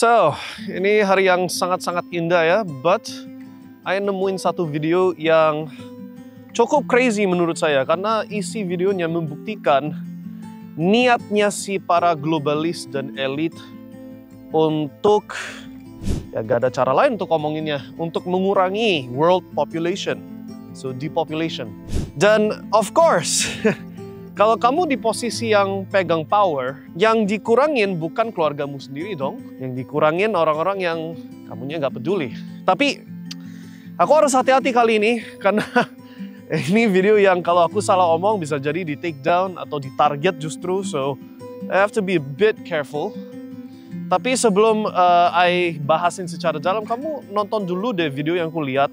So, ini hari yang sangat-sangat indah ya, but I nemuin satu video yang cukup crazy menurut saya karena isi videonya membuktikan niatnya si para globalis dan elit untuk, ya gak ada cara lain untuk ngomonginnya, untuk mengurangi world population, so depopulation. Dan of course, kalau kamu di posisi yang pegang power, yang dikurangin bukan keluargamu sendiri dong. Yang dikurangin orang-orang yang kamunya nggak peduli. Tapi aku harus hati-hati kali ini karena ini video yang kalau aku salah omong bisa jadi di take down atau di target justru. So I have to be a bit careful. Tapi sebelum I bahasin secara dalam, kamu nonton dulu deh video yang aku lihat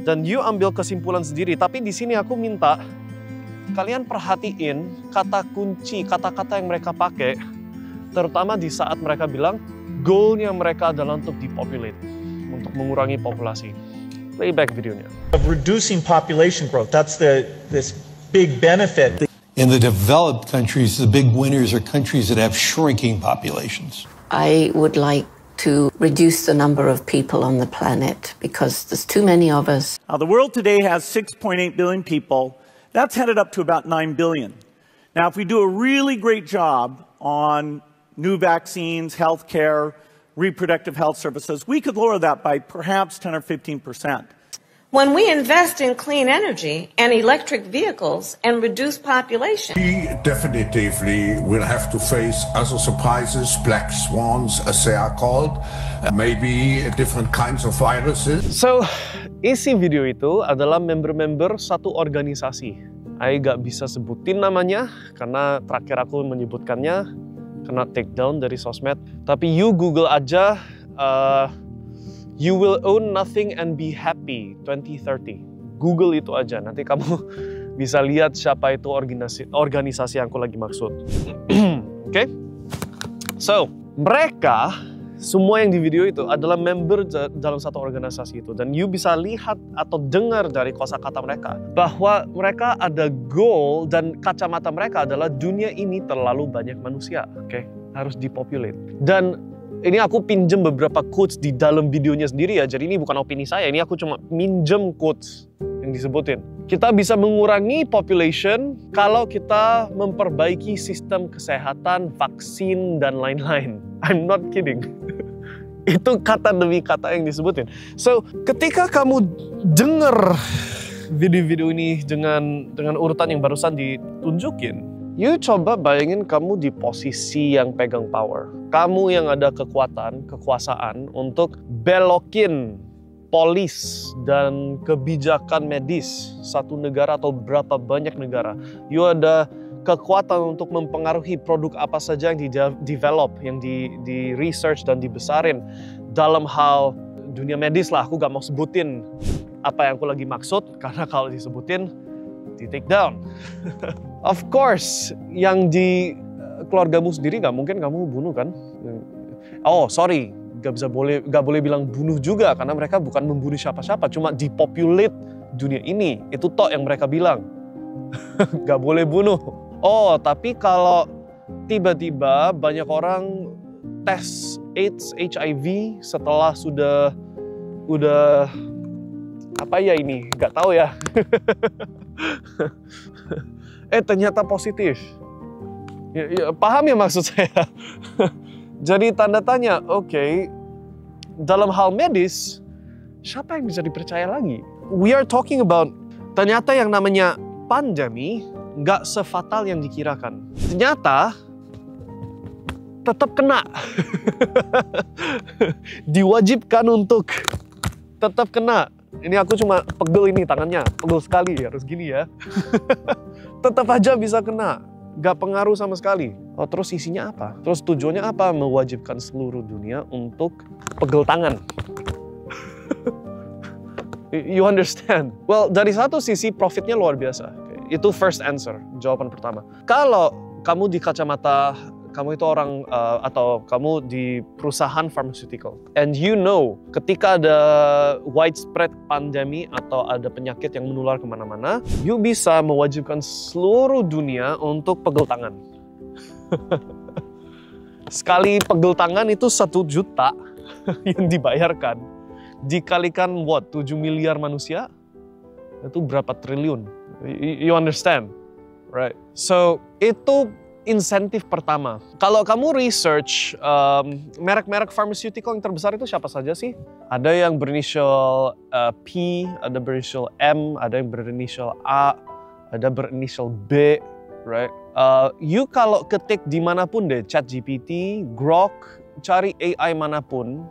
dan you ambil kesimpulan sendiri. Tapi di sini aku minta kalian perhatiin kata kunci, kata-kata yang mereka pakai, terutama di saat mereka bilang goalnya mereka adalah untuk depopulate, untuk mengurangi populasi. Playback videonya. Of reducing population growth, that's this big benefit. In the developed countries, the big winners are countries that have shrinking populations. I would like to reduce the number of people on the planet because there's too many of us. Now, the world today has 6.8 billion people. That's headed up to about 9 billion. Now, if we do a really great job on new vaccines, healthcare, reproductive health services, we could lower that by perhaps 10 or 15%. When we invest in clean energy and electric vehicles and reduce population, We definitively will have to face other surprises, black swans as they are called, maybe different kinds of viruses. So, isi video itu adalah member-member satu organisasi. Saya gak bisa sebutin namanya karena terakhir aku menyebutkannya kena take down dari sosmed. Tapi you Google aja, You will own nothing and be happy 2030. Google itu aja, nanti kamu bisa lihat siapa itu organisasi yang aku lagi maksud. Oke? So, mereka semua yang di video itu adalah member dalam satu organisasi itu. Dan you bisa lihat atau dengar dari kosakata mereka bahwa mereka ada goal dan kacamata mereka adalah dunia ini terlalu banyak manusia. Oke? Harus depopulate. Dan ini aku pinjem beberapa quotes di dalam videonya sendiri ya. Jadi ini bukan opini saya, ini aku cuma minjem quotes yang disebutin. Kita bisa mengurangi population kalau kita memperbaiki sistem kesehatan, vaksin, dan lain-lain. I'm not kidding. Itu kata demi kata yang disebutin. So, ketika kamu dengar video-video ini dengan urutan yang barusan ditunjukin, you coba bayangin kamu di posisi yang pegang power. Kamu yang ada kekuasaan untuk belokin polis dan kebijakan medis satu negara atau berapa banyak negara. You ada kekuatan untuk mempengaruhi produk apa saja yang di-develop, yang di-research dan dibesarin dalam hal dunia medis lah. Aku gak mau sebutin apa yang aku lagi maksud, karena kalau disebutin, di-take down. Of course, yang di keluargamu sendiri gak mungkin kamu bunuh kan? Oh, sorry, gak boleh bilang bunuh juga karena mereka bukan membunuh siapa-siapa, cuma depopulate dunia ini. Itu toh yang mereka bilang. Gak boleh bunuh. Oh, tapi kalau tiba-tiba banyak orang tes AIDS, HIV setelah udah apa ya ini? Gak tahu ya. Ternyata positif. Ya, paham ya maksud saya? Jadi tanda tanya, oke, dalam hal medis, siapa yang bisa dipercaya lagi? We are talking about, ternyata yang namanya pandemi nggak sefatal yang dikirakan. Ternyata tetap kena. Diwajibkan untuk tetap kena. Ini aku cuma pegel ini tangannya, pegel sekali, harus gini ya. Tetap aja bisa kena. Gak pengaruh sama sekali. Oh, terus isinya apa? Terus tujuannya apa? Mewajibkan seluruh dunia untuk pegel tangan. You understand? Well, dari satu sisi profitnya luar biasa. Itu first answer, jawaban pertama. Kalau kamu di kacamata, kamu itu orang atau kamu di perusahaan pharmaceutical, and you know ketika ada widespread pandemi atau ada penyakit yang menular kemana-mana, you bisa mewajibkan seluruh dunia untuk pegel tangan. Sekali pegel tangan itu 1 juta yang dibayarkan. Dikalikan 7 miliar manusia, itu berapa triliun? You understand? Right? So, itu insentif pertama. Kalau kamu research merek-merek pharmaceutical yang terbesar itu siapa saja sih? Ada yang berinisial P, ada berinisial M, ada yang berinisial A, ada berinisial B, right? You kalau ketik dimanapun deh, ChatGPT, Grok, cari AI manapun,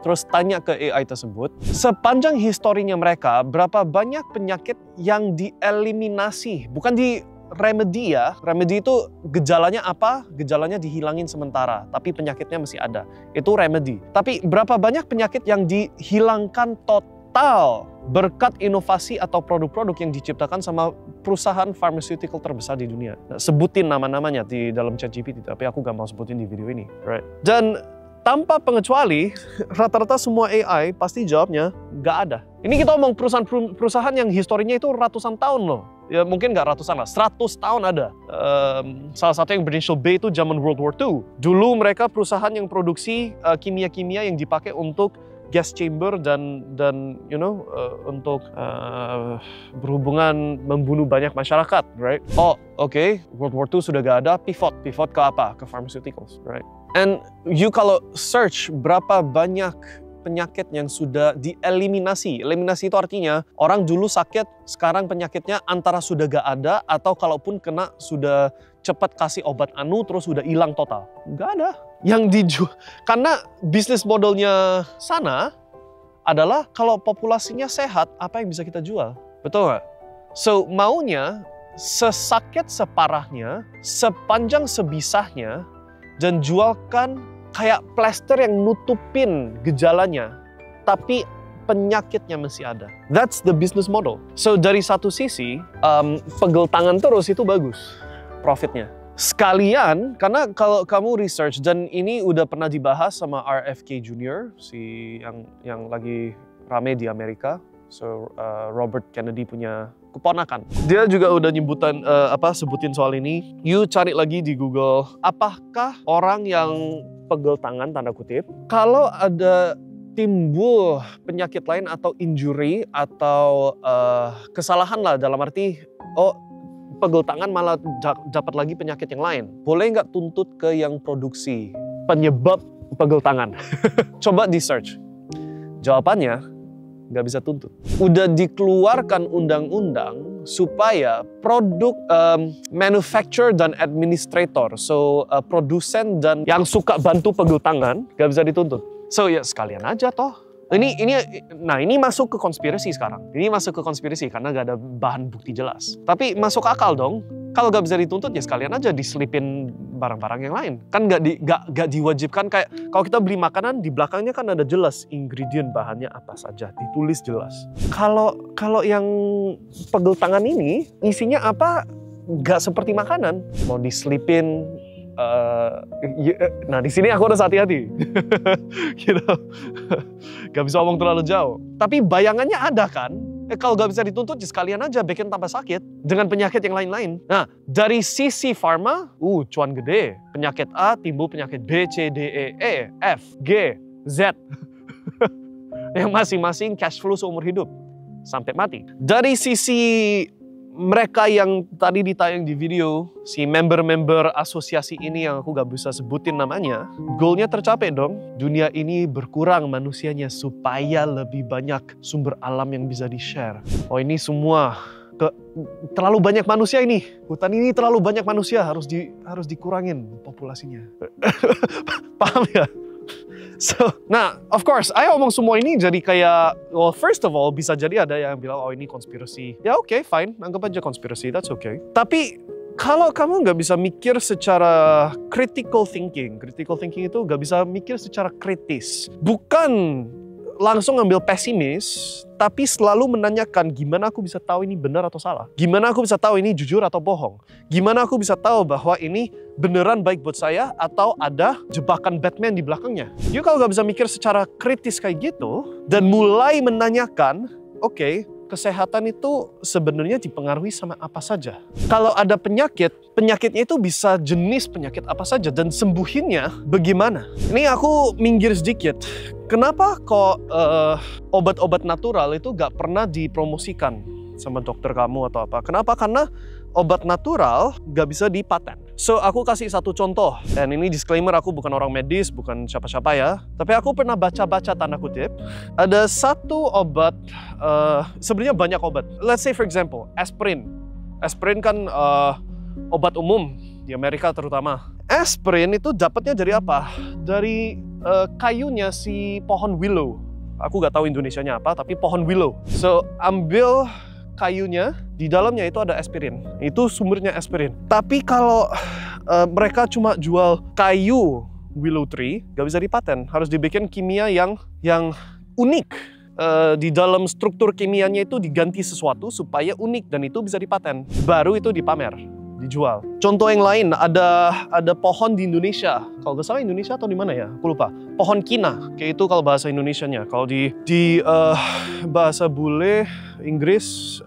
terus tanya ke AI tersebut, sepanjang historinya mereka, berapa banyak penyakit yang dieliminasi, bukan di remedi ya. Remedi itu gejalanya apa? Gejalanya dihilangin sementara, tapi penyakitnya masih ada. Itu remedi. Tapi berapa banyak penyakit yang dihilangkan total berkat inovasi atau produk-produk yang diciptakan sama perusahaan pharmaceutical terbesar di dunia. Nah, sebutin nama-namanya di dalam ChatGPT, tapi aku gak mau sebutin di video ini. Right? Dan tanpa pengecuali, rata-rata semua AI pasti jawabnya nggak ada. Ini kita ngomong perusahaan yang historinya itu ratusan tahun loh. Ya mungkin nggak ratusan lah, 100 tahun ada. Salah satu yang berinisial B itu zaman World War II. Dulu mereka perusahaan yang produksi kimia-kimia yang dipakai untuk gas chamber dan untuk berhubungan membunuh banyak masyarakat, right? Oh, oke, World War II sudah gak ada, pivot ke apa? Ke pharmaceuticals, right? And you kalau search berapa banyak penyakit yang sudah dieliminasi. Eliminasi itu artinya orang dulu sakit, sekarang penyakitnya antara sudah gak ada atau kalaupun kena sudah cepat kasih obat terus sudah hilang total. Gak ada. Yang dijual, karena bisnis modelnya sana adalah kalau populasinya sehat, apa yang bisa kita jual? Betul nggak? So, maunya sesakit separahnya, sepanjang sebisanya, dan jualkan kayak plester yang nutupin gejalanya, tapi penyakitnya masih ada. That's the business model. So, dari satu sisi, pegel tangan terus itu bagus profitnya. Sekalian, karena kalau kamu research, dan ini udah pernah dibahas sama RFK Jr., si yang lagi rame di Amerika, so Robert Kennedy punya keponakan. Dia juga udah sebutin soal ini. You cari lagi di Google, apakah orang yang pegel tangan, tanda kutip, kalau ada timbul penyakit lain atau injury atau kesalahan lah, dalam arti, pegel tangan malah dapat lagi penyakit yang lain. Boleh nggak tuntut ke yang produksi penyebab pegel tangan? Coba di search. Jawabannya, nggak bisa tuntut. Udah dikeluarkan undang-undang supaya produk manufacturer dan administrator, so produsen dan yang suka bantu pegel tangan, nggak bisa dituntut. So ya sekalian aja toh. Ini masuk ke konspirasi sekarang. Ini masuk ke konspirasi karena gak ada bahan bukti jelas. Tapi masuk akal dong. Kalau gak bisa dituntut ya sekalian aja diselipin barang-barang yang lain. Kan gak diwajibkan kayak kalau kita beli makanan di belakangnya kan ada jelas ingredient bahannya apa saja, ditulis jelas. Kalau yang pegel tangan ini isinya apa gak seperti makanan, mau diselipin. Nah di sini aku harus hati-hati, gitu. Gak bisa ngomong terlalu jauh. Tapi bayangannya ada kan? Kalau gak bisa dituntut, ya sekalian aja bikin tambah sakit dengan penyakit yang lain-lain. Nah dari sisi pharma, cuan gede. Penyakit A timbul penyakit B, C, D, E, F, G, Z. Yang masing-masing cash flow seumur hidup sampai mati. Dari sisi mereka yang tadi ditayang di video, si member-member asosiasi ini yang aku gak bisa sebutin namanya, goalnya tercapai dong. Dunia ini berkurang manusianya supaya lebih banyak sumber alam yang bisa di-share. Oh ini semua, terlalu banyak manusia ini. Hutan ini terlalu banyak manusia, harus dikurangin populasinya. Paham ya? So, nah, of course, ayo ngomong semua ini jadi kayak, well, first of all, bisa jadi ada yang bilang, ini konspirasi. Ya oke, fine, anggap aja konspirasi, that's okay. Tapi, kalau kamu nggak bisa mikir secara critical thinking itu nggak bisa mikir secara kritis. Bukan langsung ngambil pesimis, tapi selalu menanyakan gimana aku bisa tahu ini benar atau salah. Gimana aku bisa tahu ini jujur atau bohong. Gimana aku bisa tahu bahwa ini beneran baik buat saya atau ada jebakan Batman di belakangnya. You kalau nggak bisa mikir secara kritis kayak gitu, dan mulai menanyakan, oke, kesehatan itu sebenarnya dipengaruhi sama apa saja. Kalau ada penyakit, penyakitnya itu bisa jenis penyakit apa saja dan sembuhinnya bagaimana. Ini aku minggir sedikit. Kenapa kok obat-obat natural itu gak pernah dipromosikan sama dokter kamu atau apa? Kenapa? Karena obat natural gak bisa dipaten. So, aku kasih satu contoh. Dan ini disclaimer, aku bukan orang medis, bukan siapa-siapa ya. Tapi aku pernah baca-baca tanda kutip. Ada satu obat, sebenarnya banyak obat. Let's say for example, aspirin. Aspirin kan obat umum di Amerika terutama. Aspirin itu dapatnya dari apa? Dari kayunya si pohon willow. Aku gak tahu Indonesianya apa, tapi pohon willow. So, ambil kayunya, di dalamnya itu ada aspirin. Itu sumbernya aspirin. Tapi kalau mereka cuma jual kayu willow tree, gak bisa dipaten. Harus dibikin kimia yang unik. Di dalam struktur kimianya itu diganti sesuatu supaya unik dan itu bisa dipaten. Baru itu dipamer, dijual. Contoh yang lain, ada pohon di Indonesia. Kalau nggak salah Indonesia atau di mana ya? Aku lupa. Pohon kina, kayak itu kalau bahasa Indonesianya. Kalau di bahasa bule Inggris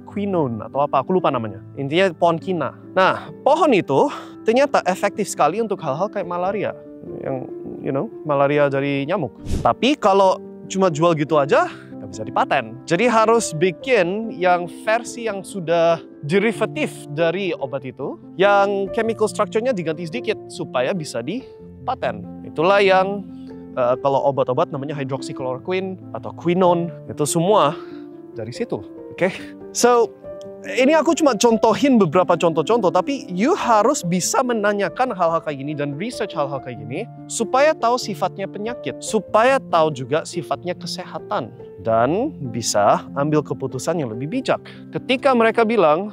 quinone atau apa, aku lupa namanya. Intinya pohon kina. Nah, pohon itu ternyata efektif sekali untuk hal-hal kayak malaria. Yang, malaria dari nyamuk. Tapi kalau cuma jual gitu aja, nggak bisa dipaten. Jadi harus bikin yang versi yang sudah derivatif dari obat itu, yang chemical structure-nya diganti sedikit supaya bisa dipaten. Itulah yang kalau obat-obat namanya hydroxychloroquine atau quinone, itu semua dari situ. Oke? So, ini aku cuma contohin beberapa contoh-contoh, tapi you harus bisa menanyakan hal-hal kayak gini dan research hal-hal kayak gini supaya tahu sifatnya penyakit, supaya tahu juga sifatnya kesehatan, dan bisa ambil keputusan yang lebih bijak. Ketika mereka bilang,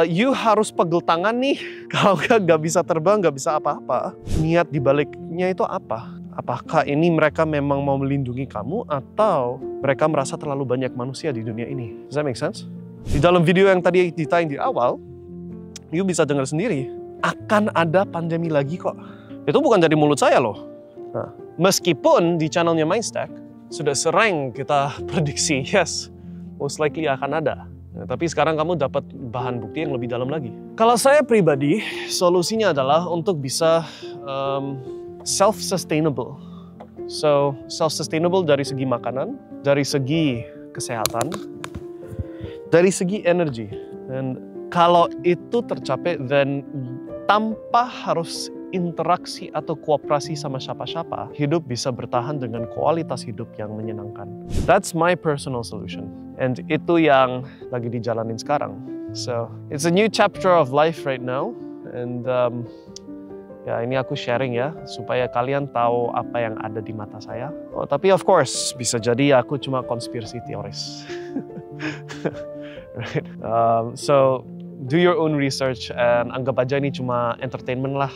you harus pegel tangan nih, kalau nggak bisa terbang, nggak bisa apa-apa. Niat dibaliknya itu apa? Apakah ini mereka memang mau melindungi kamu atau mereka merasa terlalu banyak manusia di dunia ini? Does that make sense? Di dalam video yang tadi ditayang di awal, you bisa dengar sendiri, akan ada pandemi lagi kok. Itu bukan dari mulut saya loh. Nah, meskipun di channelnya Mindstack sudah sering kita prediksi, yes, most likely akan ada. Nah, tapi sekarang kamu dapat bahan bukti yang lebih dalam lagi. Kalau saya pribadi, solusinya adalah untuk bisa self-sustainable. So, self-sustainable dari segi makanan, dari segi kesehatan, dari segi energi. Dan kalau itu tercapai, then tanpa harus interaksi atau kooperasi sama siapa-siapa, hidup bisa bertahan dengan kualitas hidup yang menyenangkan. That's my personal solution. And itu yang lagi dijalanin sekarang. So, it's a new chapter of life right now. And ya, ini aku sharing ya, supaya kalian tahu apa yang ada di mata saya. Oh, tapi of course, bisa jadi aku cuma konspirasi teoris. Right? So, do your own research and anggap aja ini cuma entertainment lah,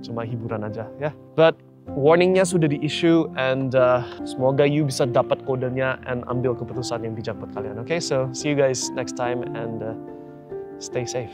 cuma hiburan aja ya. But warningnya sudah di-issue and semoga you bisa dapat kodenya and ambil keputusan yang bijak buat kalian. Okay, so see you guys next time and stay safe.